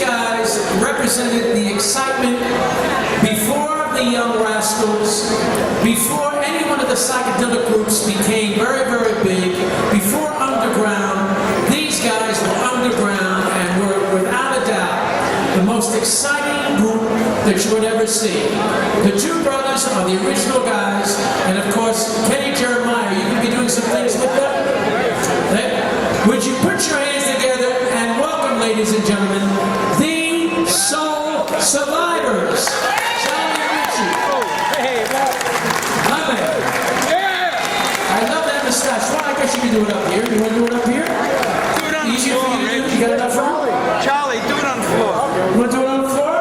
guys represented the excitement before the Young Rascals, before any one of the psychedelic groups became very, very big, before underground. These guys were underground and were, without a doubt, the most exciting group that you would ever see. The two brothers are the original guys, and of course, Kenny Jeremiah, you could be doing some things with them. Would you put your hands together and welcome, ladies and gentlemen, the Soul Survivors. Charlie and Ritchie. Hey, My man. I love that mustache. Well, I guess you can do it up here. You want to do it up here? do it on the Easier floor, for you to do? Rich. You got enough room? Charlie, do it on the floor. You want to do it on the floor?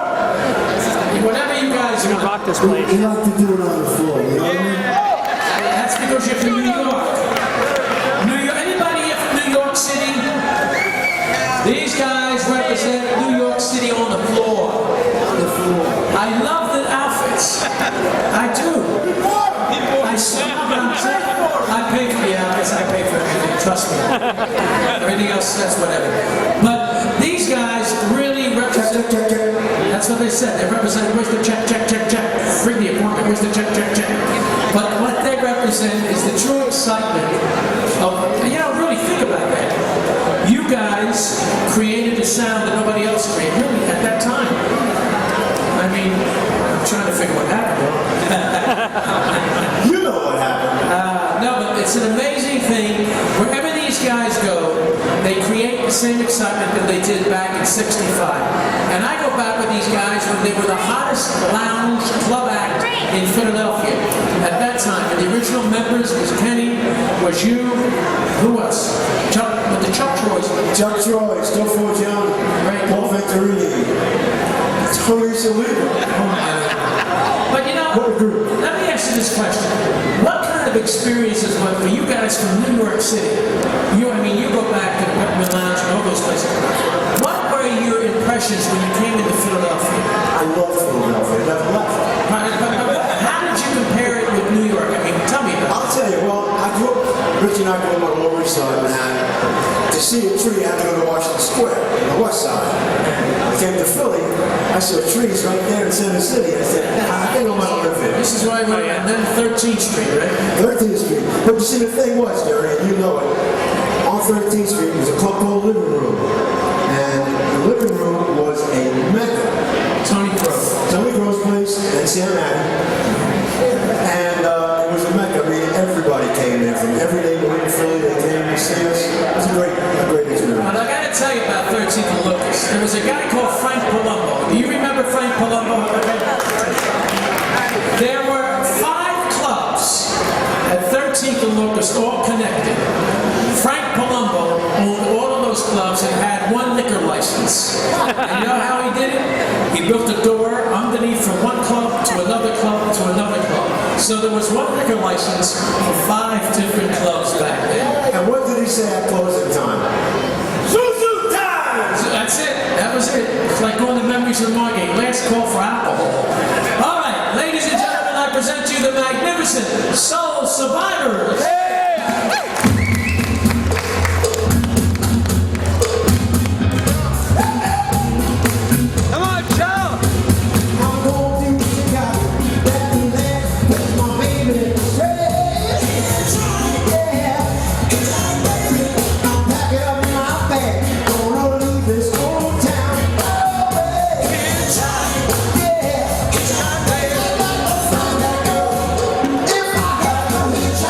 Whatever you guys want. Rock this place. You like to do it on the floor, you know what I mean? That's because you're from New York. Anybody here from New York City? These guys represent New York City on the floor. I love the outfits. I do. I pay for the outfits. I pay for everything. Trust me. Everything else, that's whatever. But these guys really represent. That's what they said. They represent. Where's the check? Bring the appointment. Where's the check? But what they represent is the true excitement of. Really think about that. You guys created a sound that nobody else created. Really, at that time. I mean, I'm trying to figure what happened. You know what happened. No, but it's an amazing thing. Wherever these guys go, they create the same excitement that they did back in '65. And I go back with these guys when they were the hottest lounge club act in Philadelphia at that time. And the original members was Kenny, was you, who else? Chuck, with the Chuck Troys. Chuck Troy, Still for John, Right. Paul Venturini, Tony Saliba. But let me ask you this question. What kind of experiences were for you guys from New York City? You go back to the Peppermint Lounge and all those places. What were your impressions when you came into Philadelphia? I love Philadelphia. I never left. How did you compare it with New York? Tell me about it. I'll tell you, Ritchie and I grew up on the Lower East Side of Manhattan. To see a tree, I had to go to Washington Square on the West Side. I came to Philly, I saw trees right there in Center City. I said, I think I might live here. This is where I went, and then 13th Street, right? 13th Street. But you see, the thing was, Jerry, and you know it, on 13th Street was a club called Living Room. And the living room was a mecca. Tony Crow's place and Sam Addy. And it was a mecca. Everybody came there from every neighborhood in Philly. They came to see us. It was a great experience. But I got to tell you about 13th and Lucas. There was a guy called Frank Palumbo. Do you remember Frank Palumbo? There were 5 clubs at 13th and Lucas, all connected. Frank Palumbo owned all of those clubs and had one liquor license. And you know how he did it? He built a door underneath from one club to another club to another club. So there was one liquor license for 5 different clubs back then. And what did he say at closing time? Zuzu time! So that's it. That was it. It's like going to Memories of Margate. Last call for alcohol. All right, ladies and gentlemen, I present to you the magnificent Soul Survivors. Come on, Charlie. I'm going to Chicago. Let me laugh with my baby. I'm packing up my bag. Gonna leave this old town. If I had a hitch,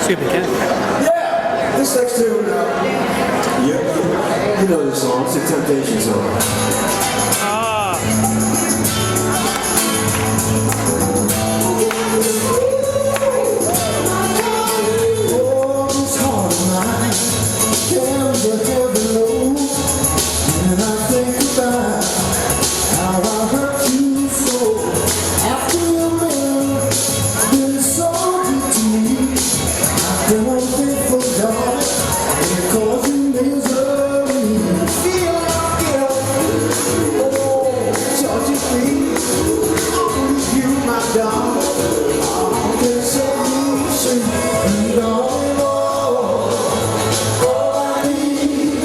See if we can. Yeah, this next tune, you know this song, it's a Temptation song. Oh, this heart of mine carries a heavy load, and I think about how I hurt you so. After your man been so good to me, I've been unfaithful, darling, and it caused you misery. Feel like guilt, oh, charging me. I'll leave you, my darling. I'll get solution, and darling, all I need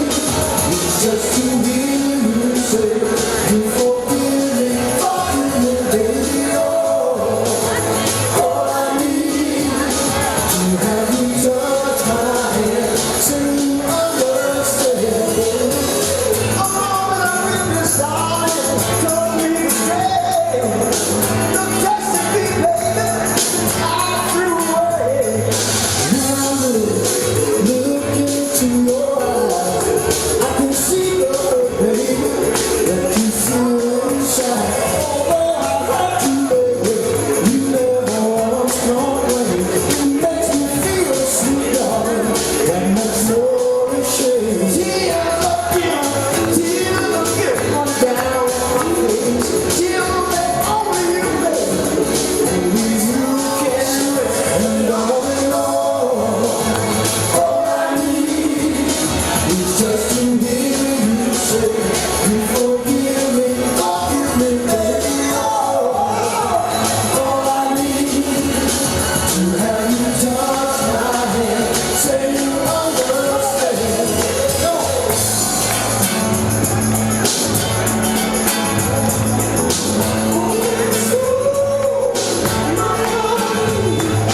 is just to hear you say you forgive me, baby. All I need to have you touch my hand, say you understand. Oh, but I'm in this, darling, told me to stay. The testing me, baby, I threw away. Now look into your eyes, I can see the hurt, baby, that you feel inside. Although I hurt you, baby, you never want a strong way. It makes me feel sweet, darling, that makes no shame. Tears of guilt run down my face. Tears that only you make, only you can. And darling, all I need is just to hear you say you forgive me, baby. All I need to have you touch my hand, say you understand.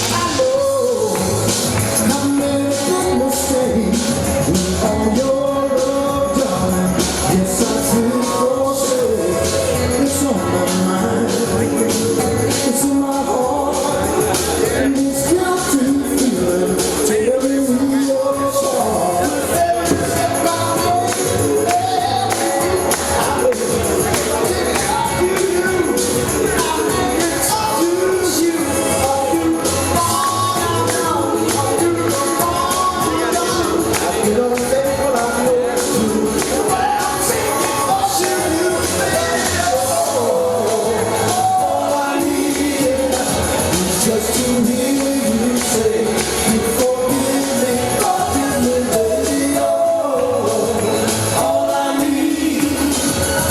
I know I made a big mistake with all your love, darling. Yes, I did forsake. It's on my mind, it's in my heart, and this guilty feeling tearing me apart. Just to hear you say you forgive me, baby. All I need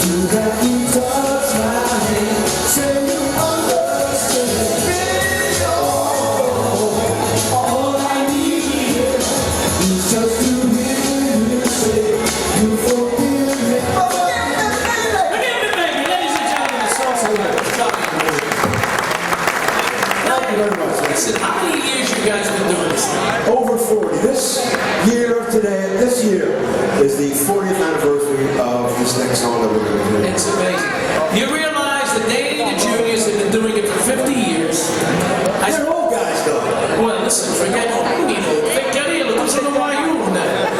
to have you touch my hand, say you understand. Baby, all I need is just to hear you say you forgive me. Forgive me, baby. Ladies and gentlemen, the salsa world. Thank you very much. Listen, how many years you guys been doing this thing? Over 40. This year is the 40th anniversary of this next song that we're going to do. It's amazing. You realize that Danny the Juniors have been doing it for 50 years. They're old guys, though. Well, listen, forget it. Look what's in the YU on that.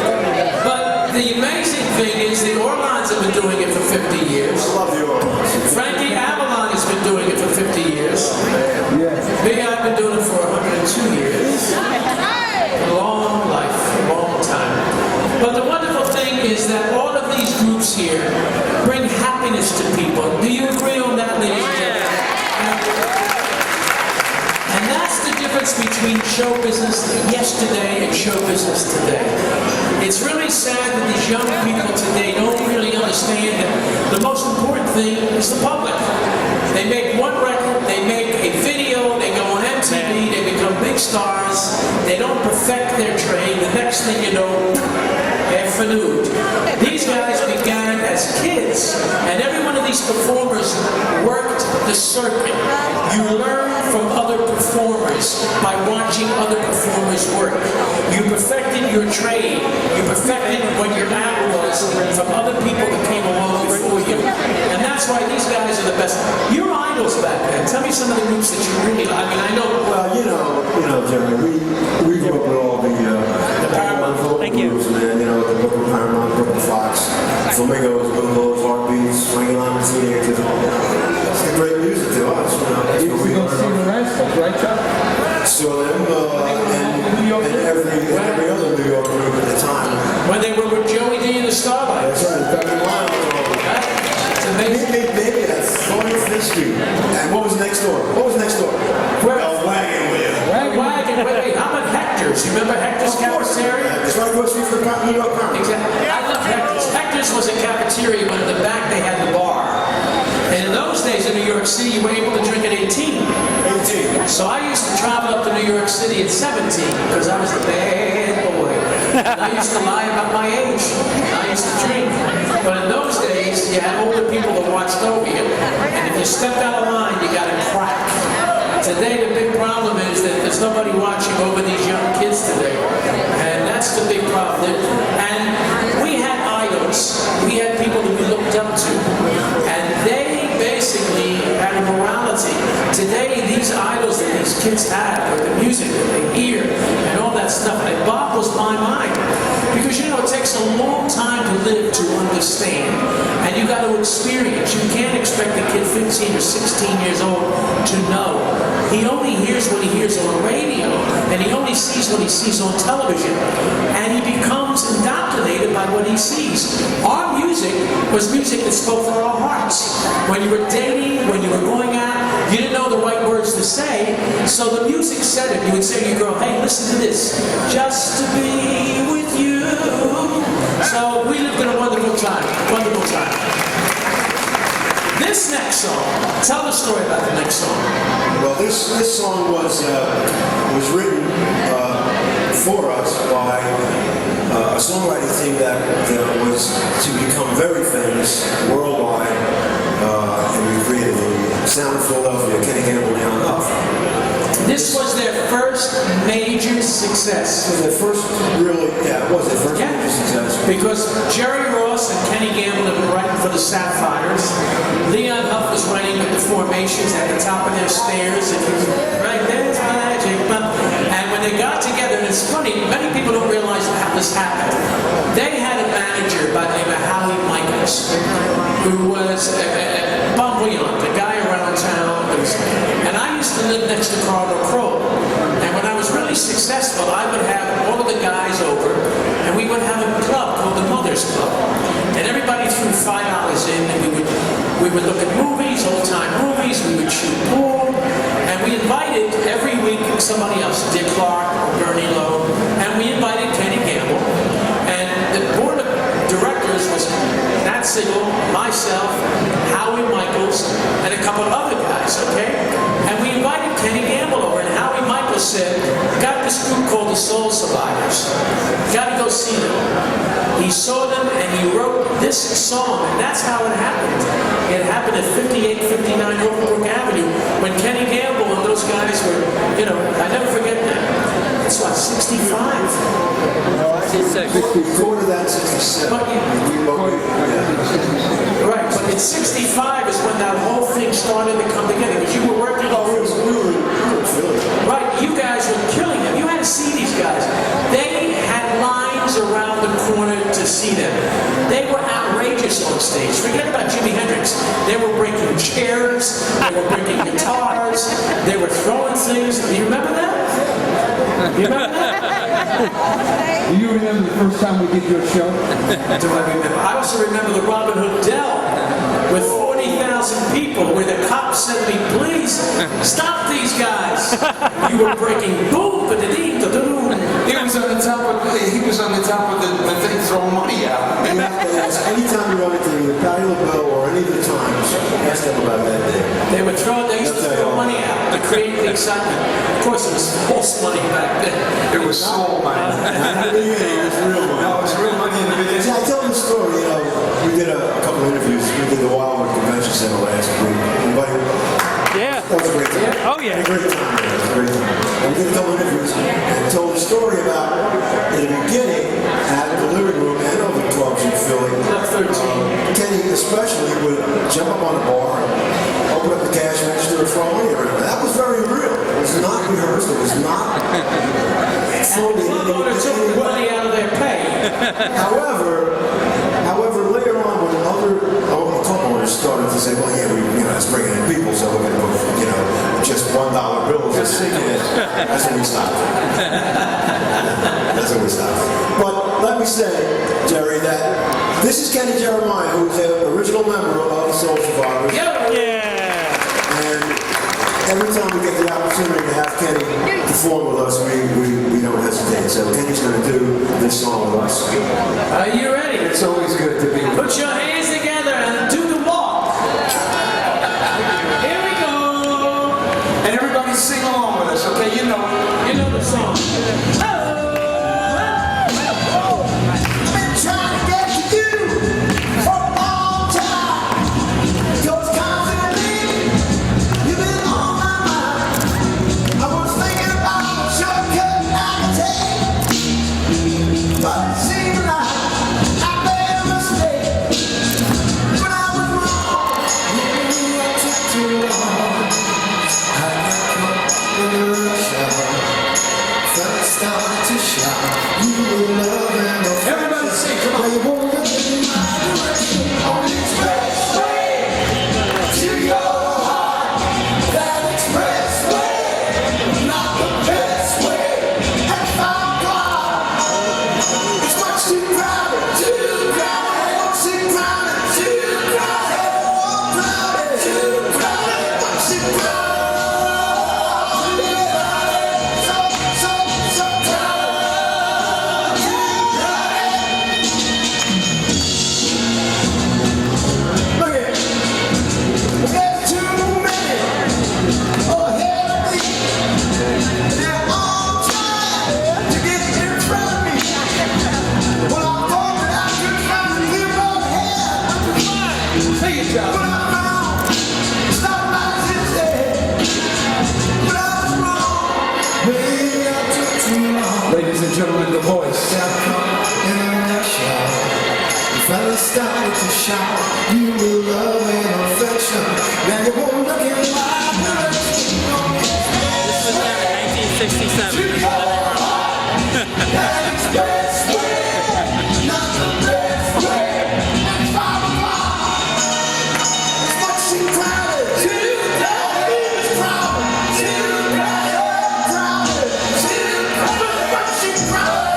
But the amazing thing is the Orlons have been doing it for 50 years. I love the Orlons. Frankie Avalon has been doing it for 50 years. Yes. Big I've been doing it for 102 years. A long life, a long time. But the wonderful thing is that all of these groups here bring happiness to people. Do you agree on that, ladies and gentlemen? And that's the difference between show business yesterday and show business today. It's really sad that these young people today don't really understand that the most important thing is the public. They make one record, they make a video, they go on MTV, they become big stars, they don't perfect their trade. The next thing you know, they're finooed. These guys began as kids, and every one of these performers worked the circuit. You learn from other performers by watching other performers work. You perfected your trade. You perfected what your act was from other people that came along before you. And that's why these guys are the best. You were idols back then. Tell me some of the groups that you really like. I mean, I know. Well, you know, Jeremy, we grew up with Remember Hector's Of course. cafeteria? It's right across the street from the New York Pound. Exactly. I love Hector's. Hector's was a cafeteria, but in the back they had the bar. And in those days in New York City, you were able to drink at 18. 18. So I used to travel up to New York City at 17 because I was a bad boy. And I used to lie about my age. I used to drink. But in those days, you had older people that watched over you. And if you stepped out of line, you got a crack. Today, the big problem is that there's nobody watching over these young kids today. And that's the big problem. And we had idols. We had people that we looked up to. And they basically had a morality. Today, these idols that these kids have, with the music that they hear, and all that stuff, it boggles my mind. Because, you know, it takes a long time to live to understand. And you got to experience. You can't expect a kid 15 or 16 years old to know. He only hears what he hears on the radio, and he only sees what he sees on television, and he becomes indoctrinated by what he sees. Our music was music that spoke for our hearts. When you were dating, when you were going out, you didn't know the right words to say, so the music said it. You would say to your girl, hey, listen to this. Just to be with you. So we lived in a wonderful time. Wonderful time. This next song, tell the story about the next song. Well, this song was written for us by a songwriting team that was to become very famous worldwide, and we created the Sound of Philadelphia, Kenny Gamble, Leon Huff. This was their first major success. It was their first really, it was their first major success. Because Jerry Ross and Kenny Gamble had been writing for the Sapphires. Leon Huff was writing with the Formations at the top of their stairs. And he was right there's magic. And when they got together, and it's funny, many people don't realize how this happened. They had a manager by the name of Howie Michaels, who was a bon voyant, a guy around town. And I used to live next to Cardinal Crowe. And when I was really successful, I would have all of the guys over, and we would have a club called the Mother's Club. And everybody threw $5 in, and we would look at movies, old-time movies, we would shoot pool, and we invited every week somebody else, Dick Clark or Bernie Lowe, and we invited Kenny Gamble. And the board of directors was Nat Sigel, myself, Howie Michaels, and a couple of other guys, okay? And we invited Kenny Gamble over, and Howie Michaels said, got this group called the Soul Survivors. Got to go see them. He saw them, and he wrote this song, and that's how it happened. It happened at 5859 Overbrook Avenue, when Kenny Gamble and those guys were, you know, I never forget that. It's what, 65? 66. Before that, 67. But right, but in 65 is when that whole thing started to come together, because you were working on We were Philly. right, you guys were killing them. You had to see these guys. They had lines around the corner to see them. They were outrageous on stage. Forget about Jimi Hendrix. They were breaking chairs, they were breaking guitars, they were throwing things. Do you remember that? You remember that? Do you remember the first time we did your show? Do I remember? I also remember the Robin Hood Dell with 40,000 people where the cops said to me, please stop these guys. You were breaking boom, ba-da-dee, da-da-doo. He was on the top of the thing throwing money out. You have to ask, anytime you run into either Patty LaBelle or any of the Times, ask them about that day. They used to throw money out to create the excitement. Of course, it was false money back then. It was soul money. It was real money. No, it was real money in the beginning. See, I tell you the story, you know, we did a couple of interviews. We did the Wildwood Convention Center last week. Anybody? Yeah. That was a great time. Oh, yeah. A great time. It was a great time. And we did a couple of interviews and told the story about, in the beginning, at the living room and all the clubs in Philly. Club 13. Kenny especially would jump up on the bar, open up the cash register and throw money around. That was very real. It was not rehearsed. It was not phony. Club owner took the money out of their pay. However, later on when other club owners started to say, well, yeah, let's bring in people, so we're going to put, just $1 bills and tickets. That's when we stopped. That's when we stopped. But let me say, Jerry, that this is Kenny Jeremiah, who's the original member of the Soul Survivors. Yeah. And every time we get the opportunity to have Kenny perform with us, we don't hesitate. And so Kenny's going to do this song with us. Are you ready? It's always good to be with Put your hands together and do the walk. Here we go. And everybody sing along with us, okay? You know the song. Everybody sing, come on. Ladies and gentlemen, the voice. Fellas started to shout, you will love and affection. Now you won't look in my direction. This was done in 1967. That expressway, not the best way. That's 5 o'clock. It's much too crowded. Too crowded. It's crowded. Too crowded. Crowded. Too crowded. Much too crowded.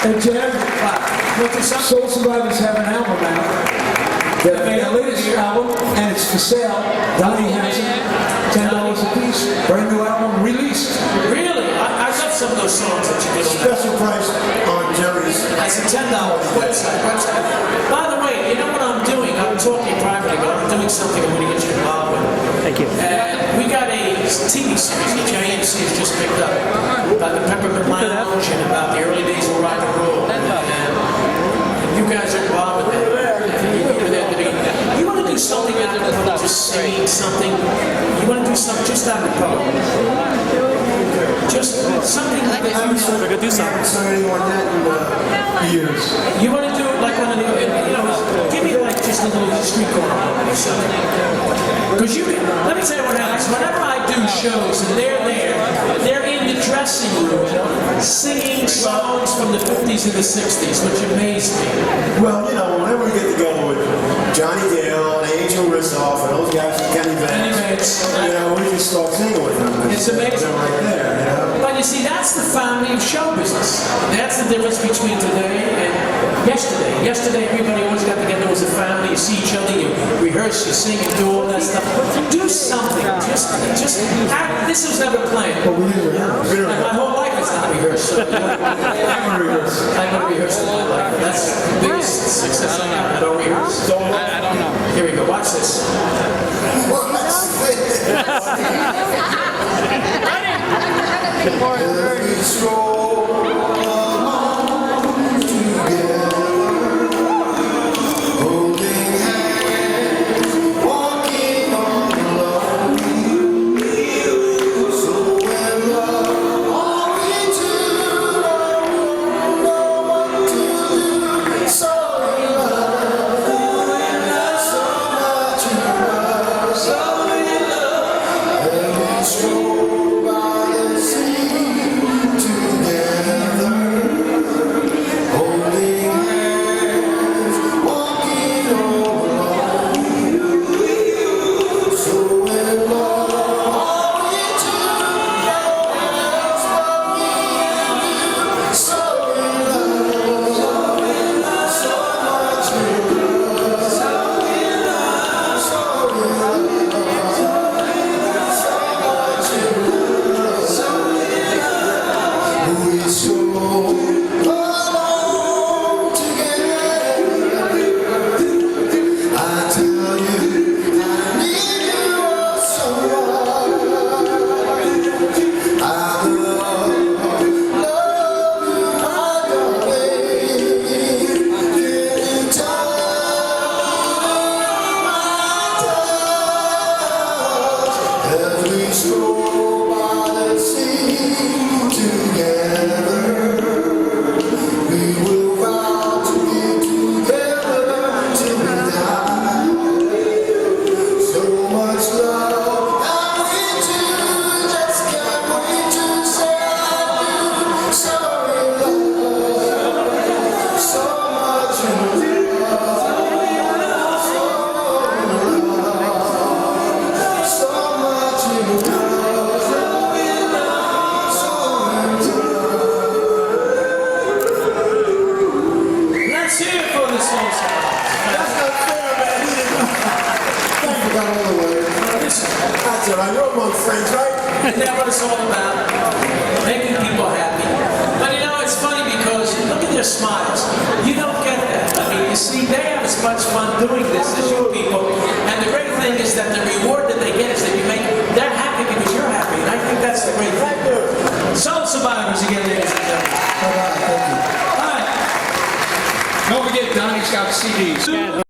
And Jen, Soul Survivors have an album out. That made a latest album, and it's for sale. Donnie has it. $10 a piece. Brand new album released. Really? I got some of those songs that you did on that. Special price on Jerry's. It's a $10 website. By the way, you know what I'm doing? I'm talking privately, but I'm doing something I'm going to get you involved with. Thank you. We got a TV series that JMC has just picked up about the Peppermint Lounge and about the early days of rock and roll. And you guys are involved with that. You want to do something out of just saying something? You want to do something just out of the Just something like that. We're going to do something. I haven't sung anyone that in years. You want to do it like one of the, give me like just a little street corner or something. Because let me tell you what happens. Whenever I do shows and they're there, they're in the dressing room singing songs from the 50s and the 60s, which amazed me. Well, whenever we get together with Johnny Dale and Angel Rizzoff and those guys from Kenny Vance, we can start singing with them. It's amazing. They're right there, But you see, that's the family of show business. That's the difference between today and yesterday. Yesterday, everybody always got together as a family, you see each other, you rehearse, you sing, you do all that stuff. Do something. Just this was never planned. But we didn't rehearse. My whole life is not rehearsed. So, I'm gonna rehearse. I haven't rehearsed in my life. That's the biggest success I have. I don't rehearse. I don't know. Here we go. Watch this. Every stroll along together, holding hands, walking on love. So when love all into know what to do. So in love, so much in love, so in love. Every stroll by the sea. You're among friends, right? And that's what it's all about. Making people happy. But you know, it's funny because look at their smiles. You don't get that. I mean, you see, they have as much fun doing this as you people. And the great thing is that the reward that they get is that they're happy because you're happy. And I think that's the great thing. Soul Survivors again, ladies and gentlemen. All right, thank you. All right. Don't forget, Donnie's got CDs.